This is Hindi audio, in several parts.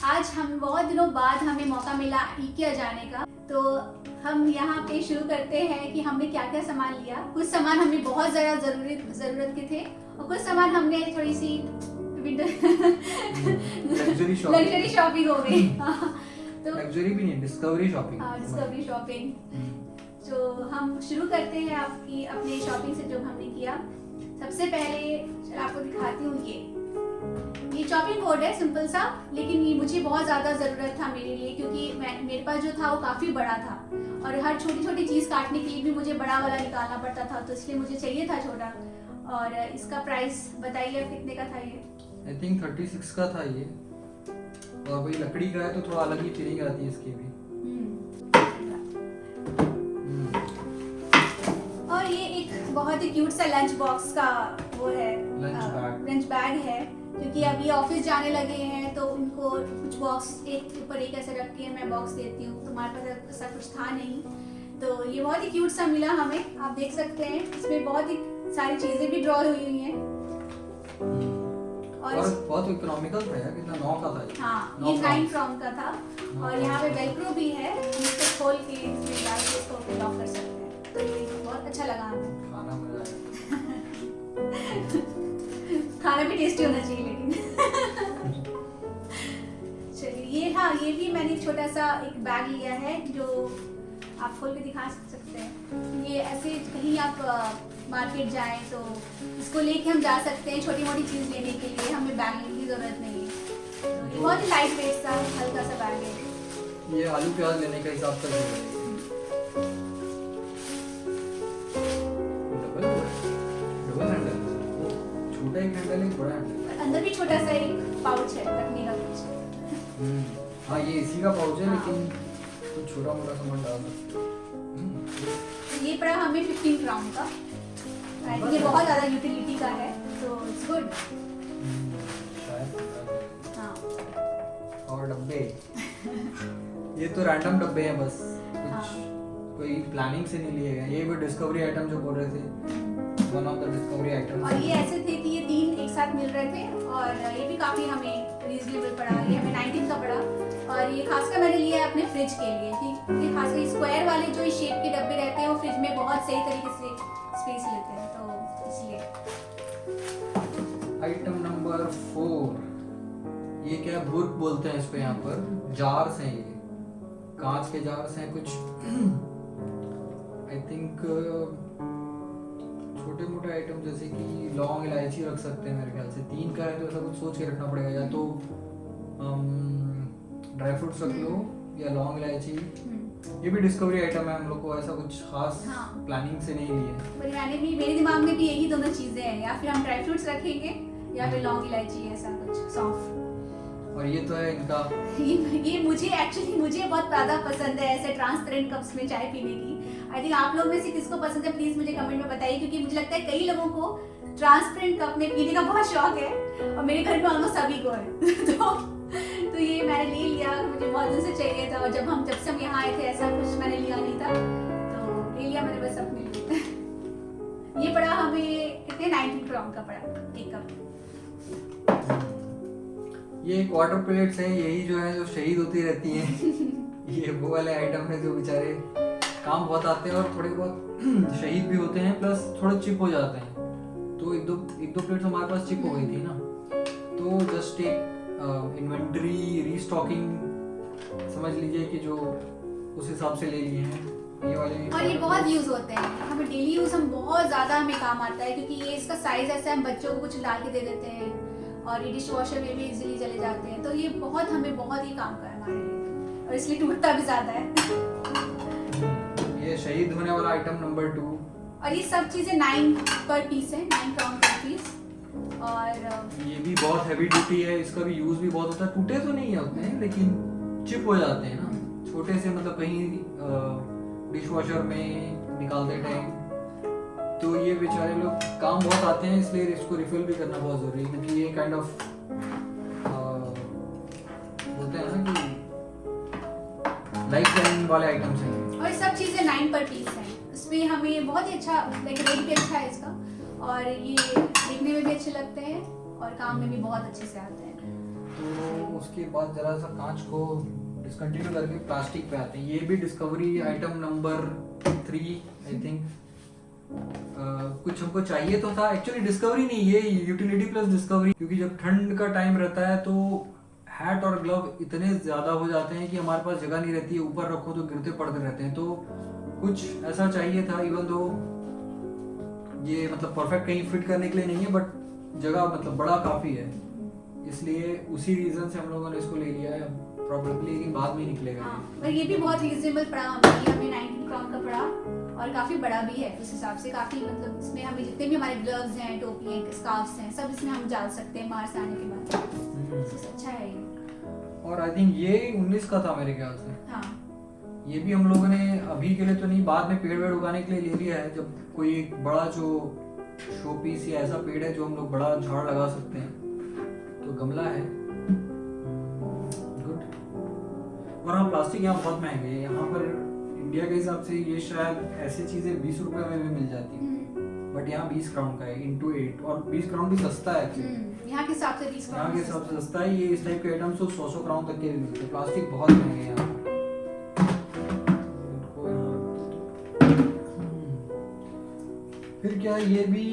आज हम बहुत दिनों बाद हमें मौका मिला IKEA जाने का, तो हम यहाँ पे शुरू करते हैं कि हमने क्या क्या सामान लिया। कुछ सामान हमें बहुत ज़्यादा ज़रूरत के थे और कुछ सामान हमने थोड़ी सी लग्जरी शॉपिंग हो गई। तो लग्जरी भी नहीं, डिस्कवरी शॉपिंग। Discovery shopping. तो हम शुरू करते हैं आपकी अपने शॉपिंग से जो हमने किया। सबसे पहले आपको दिखाती हूँ ये चॉपिंग बोर्ड है, सिंपल सा, लेकिन ये मुझे बहुत ज़्यादा ज़रूरत था मेरे लिए, क्योंकि मेरे पास जो था वो काफ़ी बड़ा था और हर छोटी छोटी चीज़ काटने के लिए भी मुझे बड़ा वाला निकालना पड़ता था, तो इसलिए मुझे चाहिए था छोटा। और इसका प्राइस बताइए कितने का था ये? आई थिंक 36 का था ये, और वही लकड़ी का है तो थोड़ा अलग ही फीलिंग आती है इसकी भी। और ये एक बहुत ही क्यूट सा लंच बॉक्स का वो है, लंच बैग है, क्योंकि अभी ऑफिस जाने लगे हैं तो उनको कुछ बॉक्स एक ऊपर एक ऐसे रख के मैं बॉक्स देती हूँ। तो हमारे पास ऐसा कुछ था नहीं, तो ये बहुत ही क्यूट सा मिला हमें। आप देख सकते हैं इसमें बहुत ही सारी चीजें भी ड्रॉ हुई हैं और बहुत इकोनॉमिकल था यार, कितना 9 का था ये। हाँ, ये 9 फ्रॉम का था। और यहाँ पे वेलक्रो भी है, इसको खोल के इसमें डाल के इसको लॉक कर सकते हैं, तो ये बहुत अच्छा लगा हमें। खाना मजा आया। खाना भी टेस्टी होना चाहिए लेकिन। चलिए ये, हाँ, ये भी मैंने छोटा सा एक बैग लिया है जो आप खोल के दिखा सकते हैं। ये ऐसे कहीं आप मार्केट जाएं तो इसको लेके हम जा सकते हैं, छोटी मोटी चीज़ लेने के लिए हमें बैग लेने की ज़रूरत नहीं है। ये बहुत ही लाइट वेट सा हल्का सा बैग है। ये आलू प्याज लेने का हिसाब से डबल हैंडल, छोटा एक हैंडल है, बड़ा हैंडल। अंदर भी छोटा सा एक पाउच है रखने का कुछ। हाँ, ये इसी का पाउच है, लेकिन कुछ छोटा मोटा सामान डाल सकते हैं। ये पड़ा हमें 15 ग्राम का। ये बहुत ज़्यादा यूटिलिटी का है, तो इट्स गुड। हाँ। और डब्बे ये तो रैंडम डब्बे हैं बस, कुछ कोई प्लानिंग से नहीं लिए गए। ये भी डिस्कवरी आइटम जो बोल रहे थे, one of the discovery item. और ये ऐसे थे कि ये 3 एक साथ मिल रहे थे और ये भी काफ़ी हमें रीजनेबल पड़ा। ये हमें 19 का पड़ा। और ये खासकर मैंने लिया है अपने फ्रिज के लिए, क्योंकि खासकर स्क्वायर वाले जो शेप के डब्बे रहते हैं वो फ्रिज में बहुत सही तरीके से स्पेस लेते हैं, तो इसलिए। आइटम नंबर 4, ये क्या बुर्क बोलते हैं इस पे, यहाँ पर जार्स हैं, ये कांच के जार्स हैं कुछ। आई थिंक छोटे मोटे आइटम जैसे कि लौंग इलायची रख सकते हैं मेरे ख्याल से। 3 का है तो ऐसा कुछ सोच के रखना पड़ेगा, या तो ड्राई फ्रूट्स रख लो या लौंग इलायची। ये भी डिस्कवरी आइटम है, हम लोग को ऐसा कुछ खास प्लानिंग से नहीं लिए। मैंने भी, मेरे दिमाग में भी यही दोनों चीजें हैं, या फिर हम ड्राई फ्रूट्स रखेंगे या फिर लौंग इलायची, ऐसा कुछ सौंफ। और ये तो है इनका, ये मुझे बहुत ज्यादा पसंद है ऐसे ट्रांसपेरेंट कप्स में चाय पीने की। आई थिंक आप लोग में से किसको पसंद है प्लीज मुझे कमेंट में बताइए, क्योंकि मुझे लगता है कई लोगों को ट्रांसपेरेंट कप में पीने का बहुत शौक है और मेरे घर में ऑलमोस्ट सभी को है। तो ये मैंने ले लिया, मुझे बहुत दिन से चाहिए था, और जब से हम यहाँ आए थे ऐसा कुछ मैंने लिया नहीं था, तो ले लिया मैंने बस अपने लिए। ये पड़ा हमें कितने 19 ग्राम का पड़ा एक कप। ये वाटर प्लेट्स हैं, यही जो है जो शहीद होती रहती हैं। ये वो वाले आइटम है जो बेचारे काम बहुत आते हैं और थोड़े बहुत शहीद भी होते हैं, प्लस थोड़े चिप हो जाते हैं। तो एक दो प्लेट्स हमारे पास चिप हो गई थी ना, तो जस्ट एक इन्वेंटरी रीस्टॉकिंग समझ लीजिए कि जो उस हिसाब से ले लिए हैं ये वाले। और ये बहुत यूज होते हैं, हमें डेली यूज हम बहुत ज्यादा हमें काम आता है, क्योंकि ये इसका साइज ऐसा है, हम बच्चों को कुछ डाल के दे देते हैं और ये डिश वॉशर में भी इजीली चले जाते हैं, तो ये हमें बहुत ही काम का है हमारे लिए, और इसलिए टूटता भी ज्यादा है। ये शहीद होने वाला आइटम नंबर 2। और ये सब चीजें 9 पर पीस है, 9 ग्राम पर पीस। और ये भी बहुत हैवी ड्यूटी है, इसका भी यूज भी बहुत होता है। टूटे तो नहीं है उतने, लेकिन चिप हो जाते हैं ना छोटे से, मतलब कहीं डिश वॉशर में निकालते टाइम, तो ये बेचारे लोग काम बहुत आते हैं, इसलिए इसको रिफिल भी करना बहुत जरूरी है, क्योंकि ये काइंड ऑफ बोलते हैं ना कि लाइफ लाइन वाले आइटम्स हैं। और सब चीजें 9 पर पीस हैं, इसमें हमें बहुत ही अच्छा, लाइक रेट भी अच्छा है इसका, और ये देखने में भी अच्छे लगते हैं और काम में भी बहुत अच्छे से आते हैं। तो उसके बाद जरा सा कांच को डिसकंटिन्यू करके प्लास्टिक पे आते हैं। ये भी discovery item number 3 I think. कुछ हमको चाहिए तो था एक्चुअली, डिस्कवरी नहीं, ये यूटिलिटी प्लस डिस्कवरी, क्योंकि जब ठंड का टाइम रहता है तो हैट और ग्लव इतने ज्यादा हो जाते हैं कि हमारे पास जगह नहीं रहती है, ऊपर रखो तो गिरते पड़ते रहते हैं। तो कुछ ऐसा चाहिए था, इवन दो ये मतलब परफेक्ट कहीं फिट करने के लिए नहीं है, बट जगह मतलब बड़ा काफी है, इसलिए उसी रीजन से हम लोगों ने इसको ले लिया है। प्रॉब्लली लेकिन बाद में ही निकलेगा। हाँ, पर ये भी बहुत रीजनेबल पड़ा हमें 19 क्राउन का पड़ा, और काफी बड़ा भी है उस हिसाब से। काफी मतलब इसमें हमें जितने भी हमारे ग्लव्स हैं, टोपी हैं, स्कार्फ्स हैं, सब इसमें हम डाल सकते हैं बाहर से आने के बाद। तो अच्छा है ये। और आई थिंक ये 19 का था मेरे ख्याल से। हाँ, ये भी हम लोगों ने अभी के लिए तो नहीं, बाद में पेड़ वेड़ उगाने के लिए ले लिया है, जब कोई एक बड़ा जो शो पीस या ऐसा पेड़ है जो हम लोग बड़ा झाड़ लगा सकते हैं, तो गमला है। गुड। और हाँ, प्लास्टिक यहाँ बहुत महंगे है। यहाँ पर इंडिया के हिसाब से ये शायद ऐसी चीजें 20 रुपए में भी मिल जाती है, बट यहाँ 20 क्राउन का है इंटू 8, और 20 क्राउन भी सस्ता है एक्चुअली। यहाँ के हिसाब से 20 यहाँ के हिसाब से सस्ता है। ये इस टाइप के आइटम्स तो 100 क्राउन तक के भी मिलते हैं। प्लास्टिक बहुत महंगे हैं यहाँ पर। फिर क्या, ये भी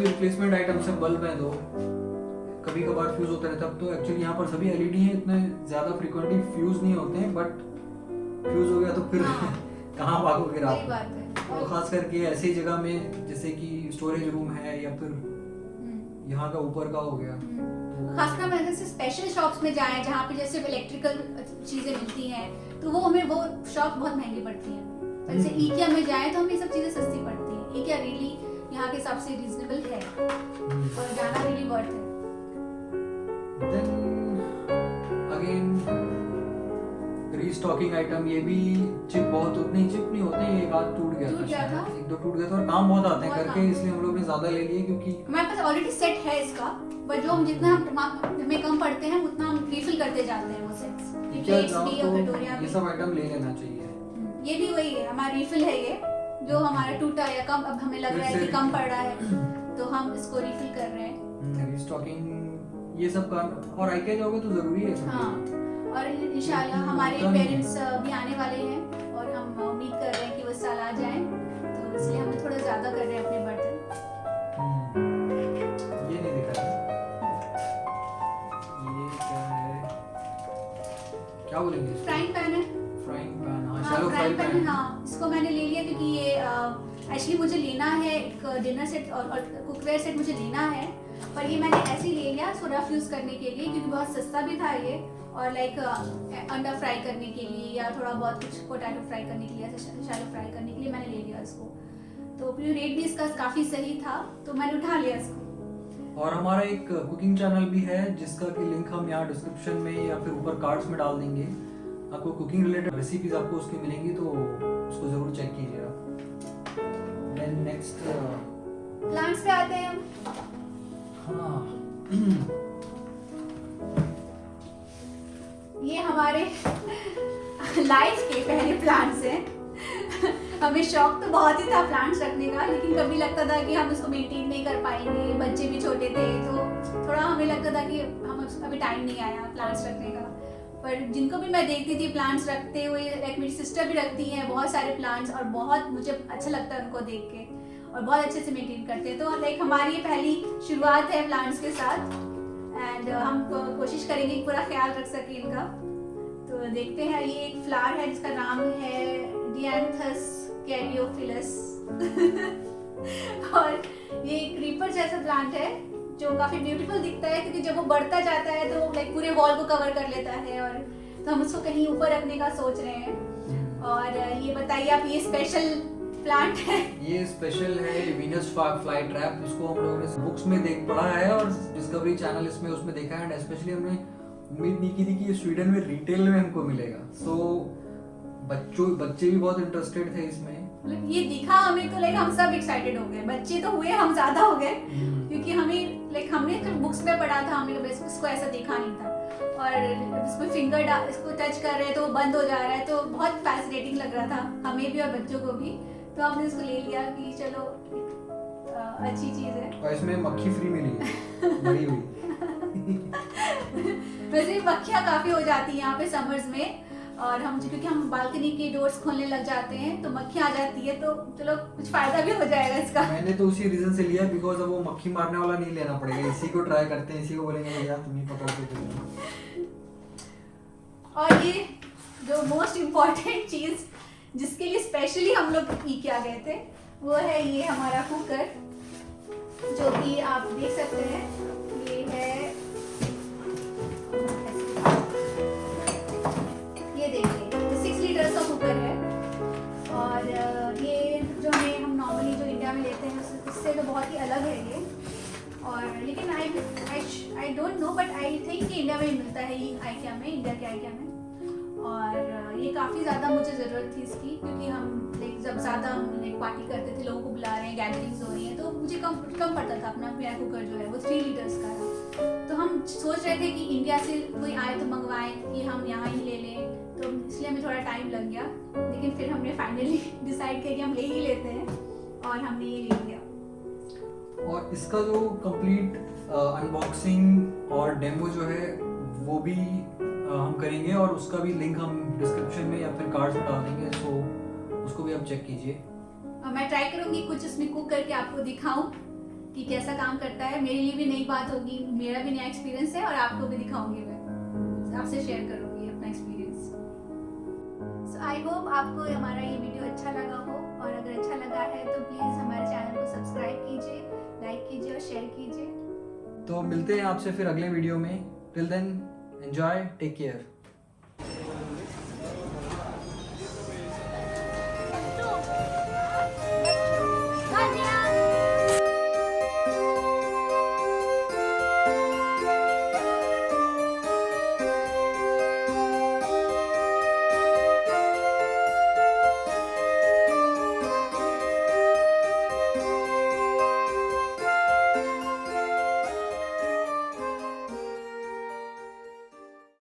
रिप्लेसमेंट आइटम्स है। बल्ब है दो, कभी कभार फ्यूज होता रहता है। अब तो एक्चुअली यहाँ पर सभी एलईडी हैं, इतने ज्यादा फ्रीक्वेंटली फ्यूज नहीं होते हैं, बट फ्यूज हो गया तो फिर कहाँ भागोगे रात सही बात है। तो खास करके ऐसी जगह में जैसे कि स्टोरेज रूम है, या फिर यहाँ का ऊपर का हो गया। खासकर मैं जैसे स्पेशल शॉप्स में जाएं जहाँ पे जैसे इलेक्ट्रिकल चीजें मिलती हैं, तो वो हमें वो शॉप बहुत महंगी पड़ती है। पर जैसे इकिया में जाएं तो हमें ये सब चीजें सस्ती पड़ती हैं। इकिया रियली यहाँ के हिसाब से रीजनेबल है, और जाना रियली वर्थ है। देन अगेन रीस्टॉकिंग आइटम, ये भी चिप बहुत उतनी चिप नहीं होते, एक आध टूट गया था, एक दो टूट गए थे, और काम बहुत आते हैं करके, इसलिए हम लोग ने ज्यादा ले लिए, क्योंकि हमारे पास ऑलरेडी सेट है इसका, पर जो हम जितना हमें कम पड़ते हैं उतना हम रिफिल करते जाते हैं वो सेट्स। प्लेट्स भी और कटोरियां भी, ये सब आइटम ले लेना चाहिए। ये भी वही है, हमारा रिफिल है ये, जो हमारा टूटा या कम अब हमें लग रहा है कि कम पड़ रहा है, तो हम इसको रिफिल कर रहे हैं। रीस्टॉकिंग ये सब का, और आई क्या जाओगे तो जरूरी है सब। हाँ, और इंशाल्लाह हमारे पेरेंट्स भी आने वाले हैं, और हम उम्मीद कर रहे हैं कि वो साल आ जाएं, तो इसलिए हम थोड़ा ज्यादा कर रहे हैं अपने बर्तन। ये नहीं दिखा है, ये क्या है, क्या बोलेंगे? फ्राइंग पैन है। फ्राइंग पैन, हाँ, हाँ, शैलो फ्राई पैन। हाँ, इसको मैंने ले लिया क्योंकि ये एक्चुअली मुझे लेना है एक डिनर सेट और कुकवेयर सेट मुझे लेना है, पर ये मैंने ऐसे ही ले लिया इसको रफ यूज करने के लिए, क्योंकि बहुत सस्ता भी था ये, और लाइक अंडा फ्राई करने के लिए या थोड़ा बहुत कुछ पोटैटो फ्राई करने के लिए, शैलो फ्राई करने के लिए मैंने ले लिया इसको। तो फिर रेट भी इसका काफी सही था, तो मैंने उठा लिया इसको। और हमारा एक कुकिंग चैनल भी है, जिसका कि लिंक हम यहाँ डिस्क्रिप्शन में या फिर ऊपर कार्ड्स में डाल देंगे। आपको कुकिंग रिलेटेड रेसिपीज आपको उसकी मिलेंगी, तो उसको जरूर चेक कीजिएगा। देन नेक्स्ट प्लांट्स पे आते हैं हम। हाँ ये हमारे लाइफ के पहले प्लांट्स हैं। हमें शौक तो बहुत ही था प्लांट्स रखने का, लेकिन कभी लगता था कि हम उसको मेंटेन नहीं कर पाएंगे, बच्चे भी छोटे थे, तो थोड़ा हमें लगता था कि हम अभी टाइम नहीं आया प्लांट्स रखने का। पर जिनको भी मैं देखती थी प्लांट्स रखते हुए, लाइक मेरी सिस्टर भी रखती हैं बहुत सारे प्लांट्स, और बहुत मुझे अच्छा लगता है उनको देख के, और बहुत अच्छे से मेंटेन करते हैं। तो लाइक हमारी ये पहली शुरुआत है प्लांट्स के साथ, एंड हम कोशिश करेंगे कि पूरा ख्याल रख सके इनका। तो देखते हैं, ये एक फ्लावर है जिसका नाम है डिएंथस कैरियोफिलस और ये एक क्रीपर जैसा प्लांट है जो काफी ब्यूटीफुल दिखता है, क्योंकि जब वो बढ़ता जाता है तो लाइक पूरे वॉल को कवर कर लेता है, और तो हम उसको कहीं ऊपर रखने का सोच रहे हैं। और ये बताइए आप, ये स्पेशल प्लांट है। ये स्पेशल है वीनस फ्लाई ट्रैप। इसको हम लोगों ने बुक्स में देख पढ़ा है, और डिस्कवरी चैनल इसमें उसमें देखा है, एंड स्पेशली हमने उम्मीद नहीं की थी कि ये स्वीडन में रिटेल में हमको मिलेगा। सो बच्चे भी बहुत इंटरेस्टेड थे इसमें। ये दिखा हमें तो लाइक हम सब एक्साइटेड हो गए, बच्चे तो हुए, हम ज्यादा हो गए, क्योंकि हमें लाइक हमने तो बुक्स में पढ़ा था, हमने कभी इसको ऐसा देखा नहीं था, और इसको फिंगर इसको टच कर रहे हैं तो बंद हो जा रहा है, तो बहुत फैसिनेटिंग लग रहा था हमें भी और बच्चों को भी। तो हमने इसको ले लिया कि चलो अच्छी चीज है। और इसमें मक्खी फ्री मिली है, मरी हुई। वैसे भी मक्खियाँ काफी हो जाती हैं यहाँ पे समर्स में, और हम क्योंकि हम बालकनी के डोर्स खोलने लग जाते हैं तो मक्खियाँ आ जाती है, तो चलो कुछ फायदा भी हो जाएगा इसका। मैंने तो उसी रीजन से लिया बिकॉज अब वो मक्खी मारने वाला नहीं लेना पड़ेगा, इसी को ट्राई करते हैं, इसी को बोलेंगे भैया तुम ही पकड़ के दो। और ये जो मोस्ट इम्पोर्टेंट चीज जिसके लिए स्पेशली हम लोग IKEA गए थे, वो है ये हमारा कुकर, जो कि आप देख सकते हैं ये है, ये देखिए 6 लीटर का कुकर है। और ये जो हम नॉर्मली जो इंडिया में लेते हैं उससे तो बहुत ही अलग है ये। और लेकिन I don't know but I think कि इंडिया में मिलता है ये IKEA में, इंडिया के IKEA में। और ये काफ़ी ज़्यादा मुझे ज़रूरत थी इसकी, क्योंकि हम लाइक जब ज़्यादा हम लाइक पार्टी करते थे, लोगों को बुला रहे हैं, गैदरिंग्स हो रही हैं, तो मुझे कम पड़ता था अपना मेरा कुकर जो है वो 3 लीटर्स का था। तो हम सोच रहे थे कि इंडिया से कोई आए तो मंगवाएं कि हम यहाँ ही ले लें, तो इसलिए हमें थोड़ा टाइम लग गया, लेकिन फिर हमने फाइनली डिसाइड किया कि हम ले ही लेते हैं, और हमने ये ले लिया। और इसका जो कंप्लीट अनबॉक्सिंग और डेमो जो है वो भी हम करेंगे, और उसका भी लिंक हम डिस्क्रिप्शन में या फिर कार्ड्स में डाल देंगे, सो उसको भी आप चेक कीजिए। मैं ट्राई करूंगी कुछ इसमें कुक करके आपको दिखाऊं कि कैसा काम करता है। मेरे लिए भी नई बात होगी, मेरा भी नया एक्सपीरियंस है, और आपको भी दिखाऊंगी, मैं आपसे शेयर करूंगी अपना एक्सपीरियंस। सो आई होप आपको हमारा ये वीडियो अच्छा लगा हो, और अगर अच्छा लगा है तो प्लीज़ हमारे चैनल को सब्सक्राइब कीजिए, लाइक कीजिए और शेयर कीजिए। तो मिलते हैं आपसे फिर अगले वीडियो में। Till then enjoy, take care.